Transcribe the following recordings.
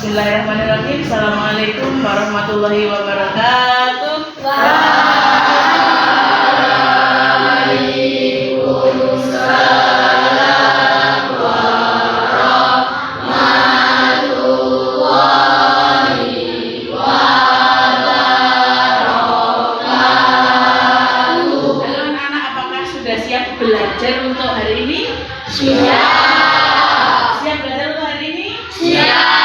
Bismillahirrahmanirrahim. Assalamualaikum warahmatullahi wabarakatuh. Waalaikumsalam warahmatullahi wabarakatuh. Halo anak-anak, apakah sudah siap belajar untuk hari ini? Siap. Siap belajar untuk hari ini? Siap.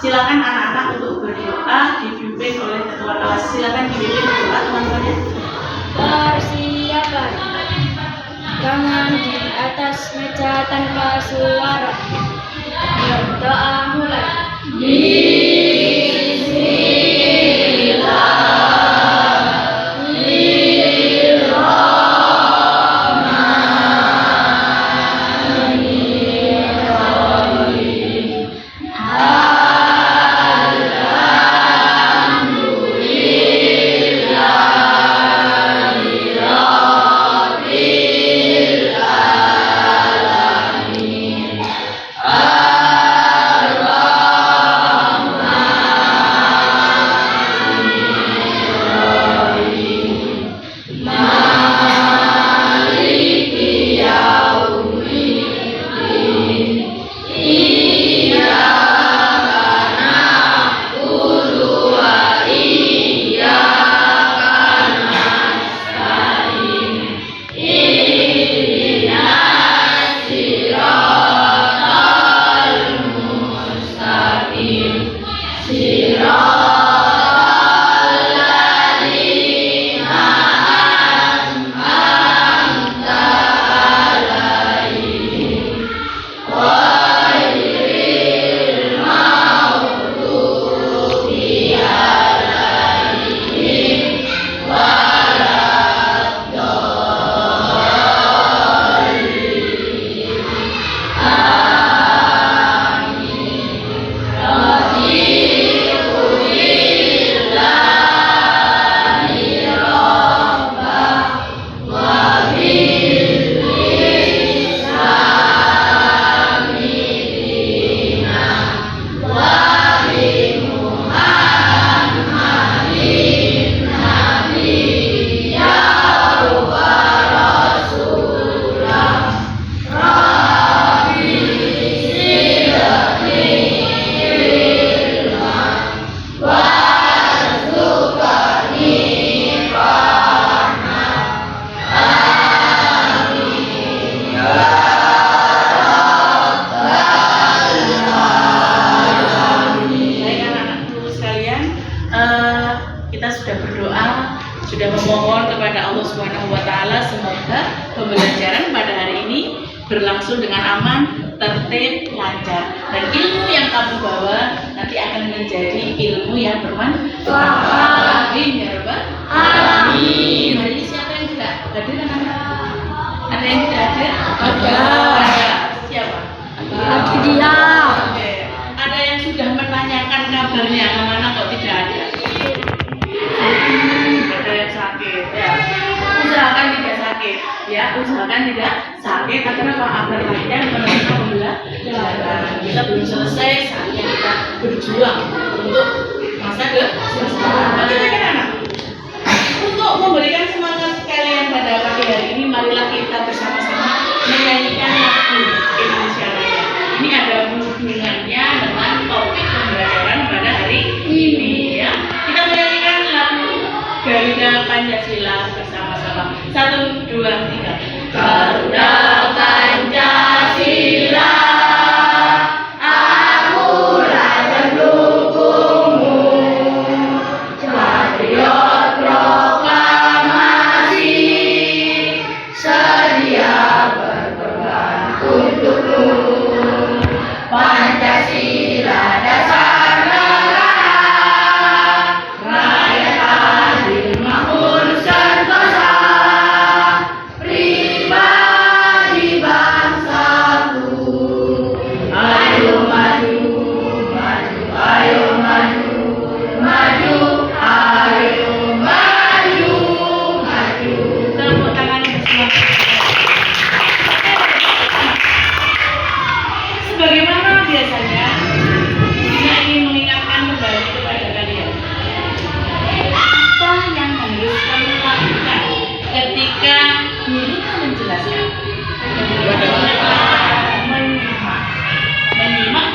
Silakan anak-anak untuk berdoa dipimpin oleh ketua kelas. Silakan dipimpin berdoa teman-teman. Persiapan. Tangan di atas meja tanpa suara. Berdoa mulai. Sudah memohon kepada Allah Subhanahu wa taala semoga pembelajaran pada hari ini berlangsung dengan aman, tertib, lancar, dan ilmu yang kamu bawa nanti akan menjadi ilmu yang bermanfaat. Amin ya rabbal alamin. Hari ini siapa yang tidak hadir anak-anak? Ada yang tidak hadir? Ada. Siapa? Lagi dia. Oke. Ada yang sudah menanyakan kabarnya, kemana kok tidak ada? Ada yang sakit ya. Usahakan tidak sakit ya, usahakan tidak sakit karena agar lancar menerima pembelajaran. Kita belum selesai, saatnya kita berjuang untuk masa depan. Bagaimana anak? Untuk memberikan semangat kalian pada pagi hari ini, marilah kita bersama-sama menyanyikan lagu Indonesia Raya. Ini ada hubungannya dengan topik pembelajaran pada hari ini ya. Kita menyanyikan lagu Garuda Pancasila bersama-sama. 1, 2, 3. Garuda Pancasila, akulah pendukungmu, patriot proklamasi, sedia berkorban untukmu. Pancasila dasar negara, rakyat adil makmur sentosa,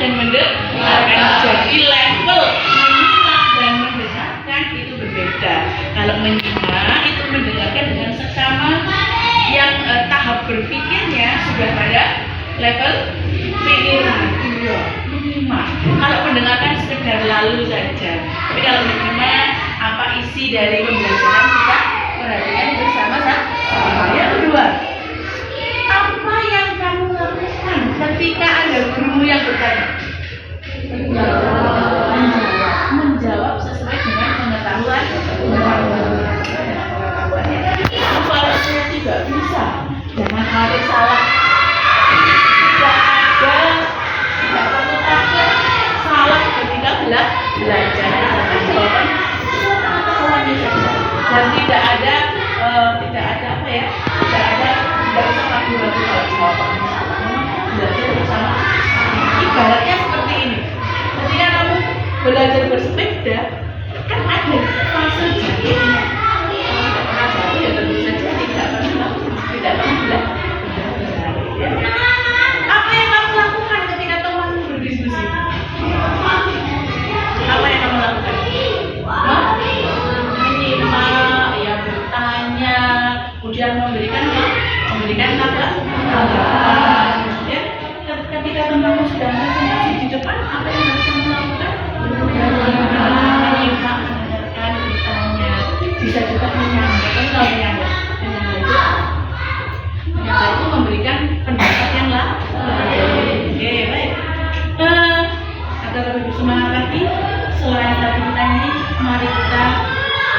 dan mendengarkan. Jadi level menyimak dan mendengarkan itu berbeda. Kalau menyimak itu mendengarkan dengan seksama yang tahap berpikirnya sudah pada level pikiran. Iya, menyimak. Kalau mendengarkan sekedar lalu saja. Tapi kalau menyimak apa isi dari pembelajaran kita perhatikan bersama-sama. Yang kedua, apa yang kamu lakukan ketika ada guru yang bertanya? Menjawab sesuai dengan pengetahuan. Kalau saya tidak bisa, jangan khawatir salah. Tidak perlu takut salah ketika belajar. Jawaban pengetahuannya saja. Dan tidak ada apa ya? Tidak usah ragu-ragu kalau jawabannya salah. Belajar bersama. Ibaratnya seperti ini. Ketika kamu belajar bersepeda, kan ada fase jatuhnya. Kalau tidak pernah jatuh ya tentu saja tidak pernah belajar. Apa yang kamu lakukan ketika temanmu berdiskusi? Apa yang kamu lakukan? Menyimak, ya bertanya, kemudian memberikan tanggapan. Ya, ketika temanmu sudah presentasi di depan, apa yang harus kamu lakukan? Menyimak, mendengarkan, bertanya, bisa juga menyanggah. Kan kalau menyanggah itu memberikan pendapat yang lain. Oke, baik. Agar lebih bersemangat lagi, selain tadi kita ini, mari kita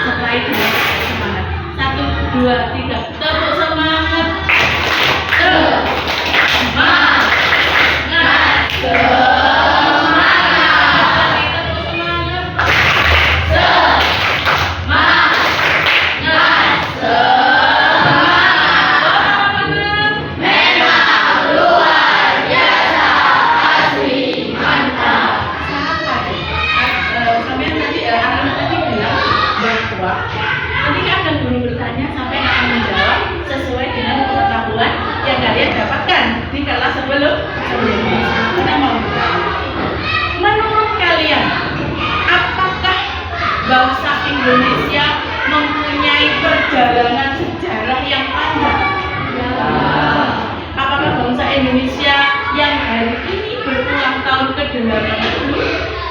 setelah dengan semangat. 1, 2, 3, tepuk semangat. Semangat. Ketika ada guru bertanya, sampai akan menjawab sesuai dengan pengetahuan yang kalian dapatkan di kelas sebelumnya. Kita mau bertanya, menurut kalian, apakah bangsa Indonesia mempunyai perjalanan sejarah yang panjang? Apakah bangsa Indonesia yang hari ini berulang tahun ke-80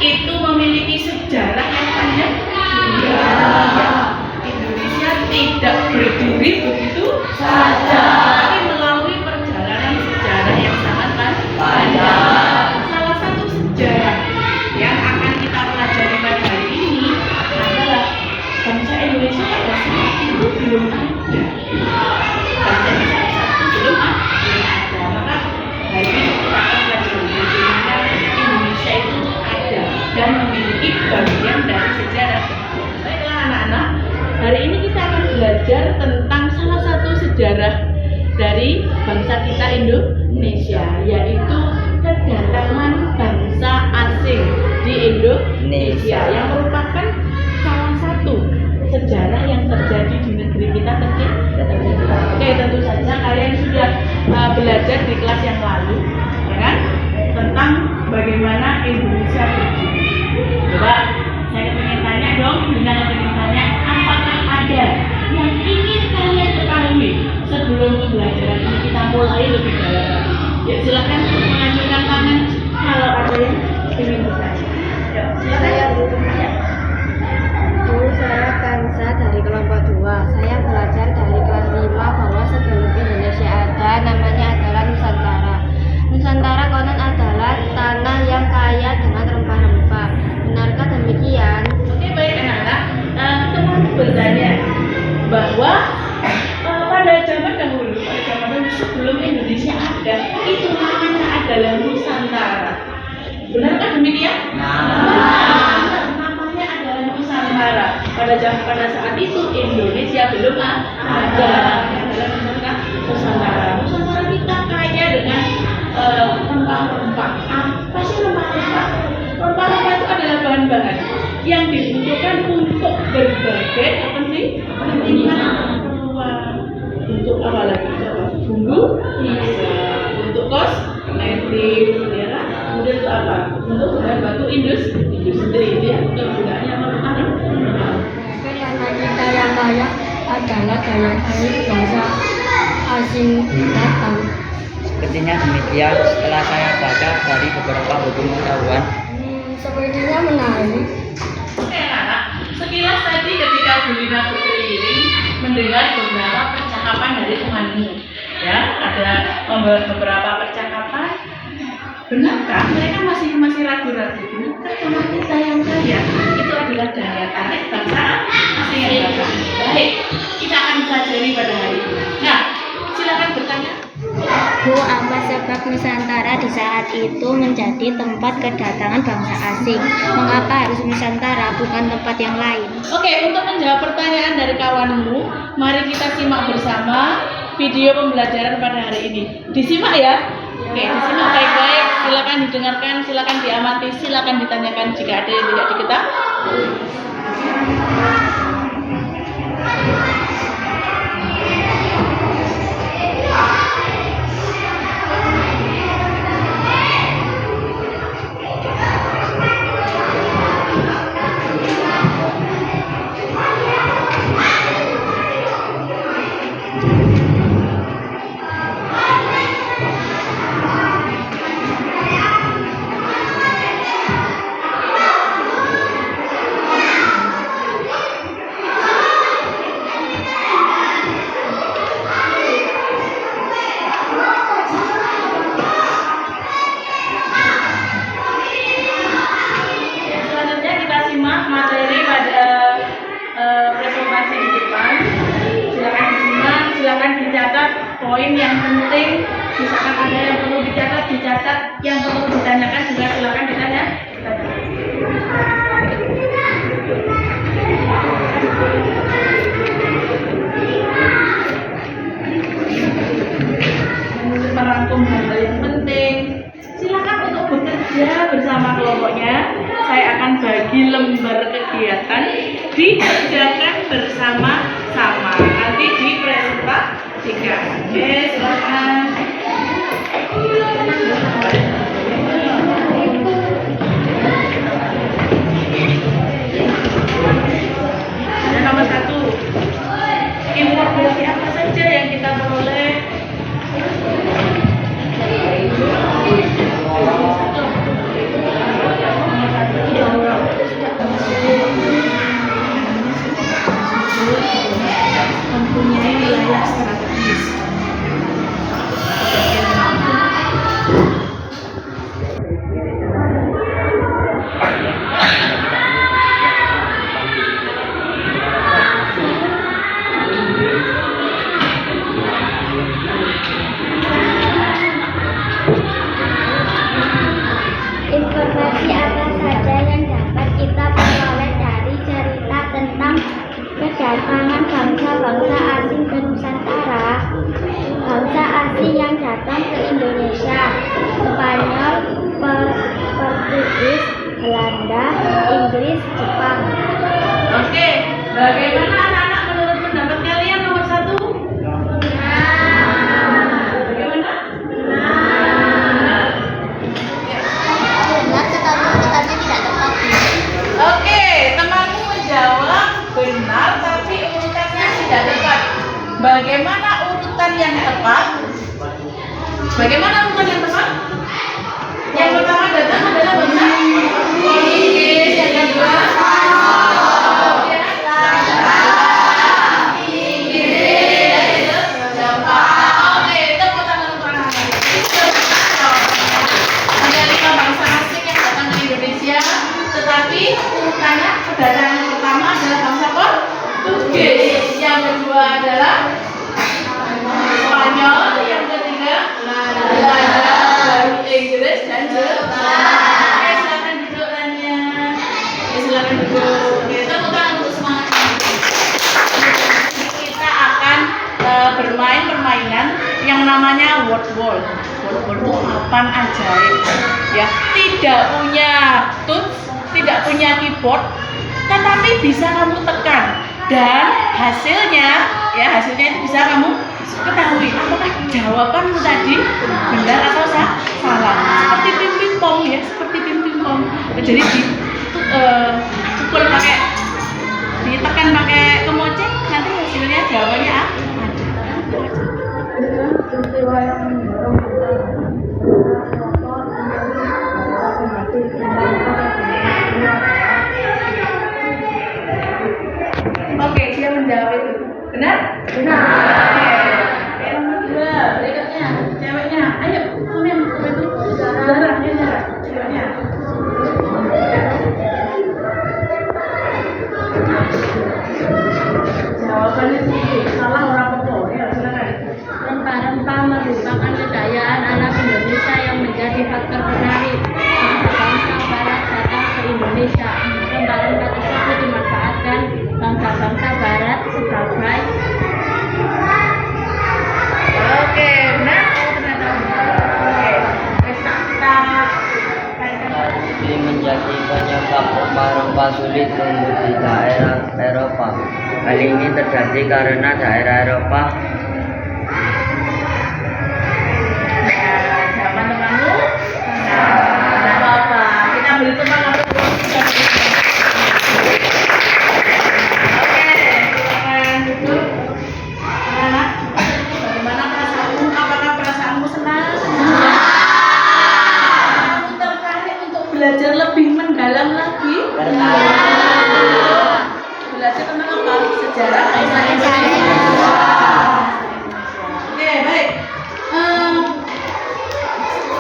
itu memiliki sejarah yang panjang? Indonesia tidak berdiri begitu saja, tapi melalui perjalanan sejarah yang sangat panjang. Salah satu sejarah yang akan kita pelajari pada hari ini adalah bangsa Indonesia pada saat itu belum ada. Bangsa Indonesia belum ada. Maka hari ini kita akan pelajari bagaimana Indonesia itu ada dan memiliki bagian dari sejarah. Anak-anak, hari ini kita akan belajar tentang salah satu sejarah dari bangsa kita Indonesia, yaitu kedatangan bangsa asing di Indonesia yang merupakan salah satu sejarah yang terjadi di negeri kita terjadi. Oke, tentu saja kalian sudah belajar di kelas yang lalu, ya kan, tentang bagaimana Indonesia berdiri. Coba saya ingin tanya dong, apakah ada yang ingin kalian ketahui sebelum pembelajaran ini kita mulai lebih dalam? Ya, silakan mengacungkan tangan kalau ada yang ingin bertanya. Ya, silakan. Bu, saya Kansa dari kelompok 2. Saya belajar dari kelas 5 bahwa sebelum Indonesia ada, namanya adalah Nusantara. Nusantara konon adalah tanah yang kaya dengan rempah-rempah. Benarkah demikian? Oke, baik anak-anak. Teman bertanya bahwa pada zaman dahulu sebelum Indonesia ada, itu namanya adalah Nusantara. Benarkah demikian? Namanya adalah Nusantara. Pada saat itu Indonesia belum ada. Nusantara. Nusantara kita kaya dengan rempah-rempah. Apa sih rempah-rempah? Rempah-rempah itu adalah bahan-bahan yang dibutuhkan untuk berbagai kepentingan keperluan. Untuk apa lagi? Bumbu, bisa. Untuk kosmetik, ya. Kemudian untuk apa? untuk bahan baku industri ya. Kegunaannya apa kemarin? Karena kita yang kaya adalah daya tarik bangsa asing datang. Sepertinya demikian setelah saya baca dari beberapa buku pengetahuan. Sepertinya menarik. Oke anak, sekilas tadi ketika Bu Lina berkeliling mendengar beberapa percakapan dari temanmu, ya ada beberapa percakapan. Benarkah mereka masih ragu-ragu? Benarkah teman kita yang kaya itu adalah daya tarik bangsa asing yang datang? Baik, kita akan pelajari pada hari ini. Nah, silakan bertanya. Bu, apa sebab Nusantara di saat itu menjadi tempat kedatangan bangsa asing? Mengapa harus Nusantara, bukan tempat yang lain? Oke, untuk menjawab pertanyaan dari kawanmu, mari kita simak bersama video pembelajaran pada hari ini. Disimak ya. Oke, disimak baik-baik. Silakan didengarkan, silakan diamati, silakan ditanyakan jika ada yang tidak diketahui. Selanjutnya kita simak materi pada presentasi di depan. Silakan disimak, silakan dicatat poin yang penting. Misalkan ada yang perlu dicatat, yang perlu ditanyakan juga silakan ditanya. Merangkum hal-hal yang penting. Silakan untuk bekerja bersama kelompoknya. Saya akan bagi lembar kegiatan dikerjakan bersama-sama. Nanti dipresentasikan. Oke, silakan. Ada nomor 1. Informasi apa saja yang kita peroleh? Mempunyai wilayah strategis. Informasi apa saja yang dapat kita peroleh dari cerita tentang kedatangan bangsa-bangsa asing ke Nusantara? Bangsa asing yang datang ke Indonesia: Spanyol, Portugis, Belanda, Inggris, Jepang. Oke, bagaimana anak-anak menurut pendapat kalian nomor 1? Bagaimana? Benar, tetapi urutannya tidak tepat. Oke, temanmu menjawab benar, tapi urutannya tidak tepat. Bagaimana urutan yang tepat? Bagaimana urutan yang tepat? Yang pertama datang adalah bangsa Portugis, yang kedua Oke, tepuk tangan untuk anak-anak. Ada 5 bangsa asing yang datang ke Indonesia, tetapi urutannya kedatangan pertama adalah bangsa Portugis, yang kedua adalah Spanyol, yang ketiga Belanda, baru Inggris dan Jepang. Oke, silakan duduk tanya. Oke, silakan duduk. Oke, tepuk tangan untuk semangat. Kita akan bermain permainan yang namanya word wall. Word wall itu papan ajaib, ya. Tidak punya tools, tidak punya keyboard, tetapi bisa kamu tekan dan hasilnya itu bisa kamu ketahui apakah jawabanmu tadi benar atau salah. Seperti ping pong ya, seperti ping jadi dipukul pakai, ditekan pakai kemoceng, nanti hasilnya jawabannya apa? Peristiwa yang mendorong kita Oke, dia menjawab itu. Benar? Benar. Oke, nomor 2, berikutnya ceweknya. Ayo, komen dulu. Zara, ceweknya. Jawabannya sih salah orang pokok. Ya, silakan. Rempah-rempah merupakan kekayaan alam Indonesia yang menjadi faktor penarik bangsa-bangsa barat datang ke Indonesia. Rempah-rempah tersebut dimanfaatkan bangsa-bangsa barat sebagai Oke, benar. Oh, ternyata benar. Oke, kita Ini menjadi penyebab rempah-rempah sulit tumbuh di daerah Eropa. Hal ini terjadi karena daerah Eropa teman-temanmu. Tidak apa-apa. Kita beri teman atau Oke, silakan duduk. Anak, bagaimana perasaanmu? Apakah perasaanmu senang? Kamu tertarik untuk belajar lebih mendalam lagi? Belajar tentang apa? Sejarah bangsa Indonesia. Oke, baik.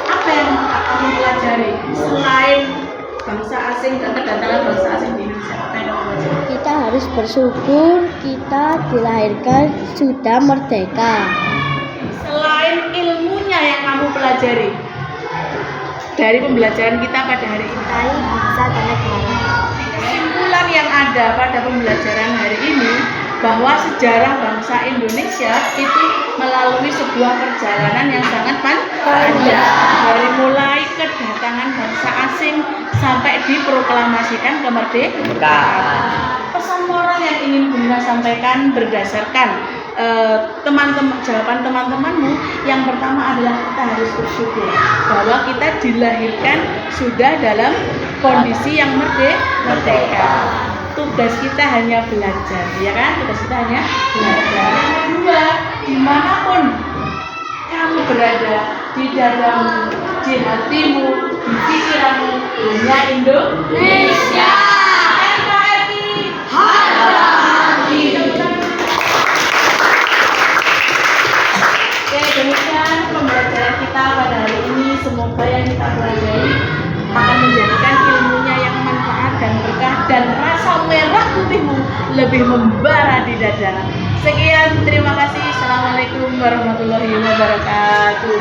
Apa yang kamu pelajari selain bangsa asing dan kedatangan bangsa asing di Indonesia? Apa yang kamu pelajari? kita harus bersyukur kita dilahirkan sudah merdeka. Selain ilmunya yang kamu pelajari dari pembelajaran kita pada hari ini, Kita bangsa dan negara. kesimpulan yang ada pada pembelajaran hari ini bahwa sejarah bangsa Indonesia itu melalui sebuah perjalanan yang sangat panjang, dari mulai kedatangan bangsa asing sampai diproklamasikan kemerdekaan. Pesan moral yang ingin Bunda sampaikan berdasarkan jawaban teman-temanmu, yang pertama adalah kita harus bersyukur bahwa kita dilahirkan sudah dalam kondisi yang merdeka. Tugas kita hanya belajar, ya kan? Tugas kita hanya belajar. Yang kedua, dimanapun kamu berada, di dadamu, di hatimu, di pikiranmu, hanya Indonesia. NKRI harga mati. Oke, demikian pembelajaran kita pada hari ini. Semoga yang kita pelajari akan menjadikan ilmunya yang manfaat dan berkah, dan rasa merah putihmu lebih membara di dada. Sekian, terima kasih. Assalamualaikum warahmatullahi wabarakatuh.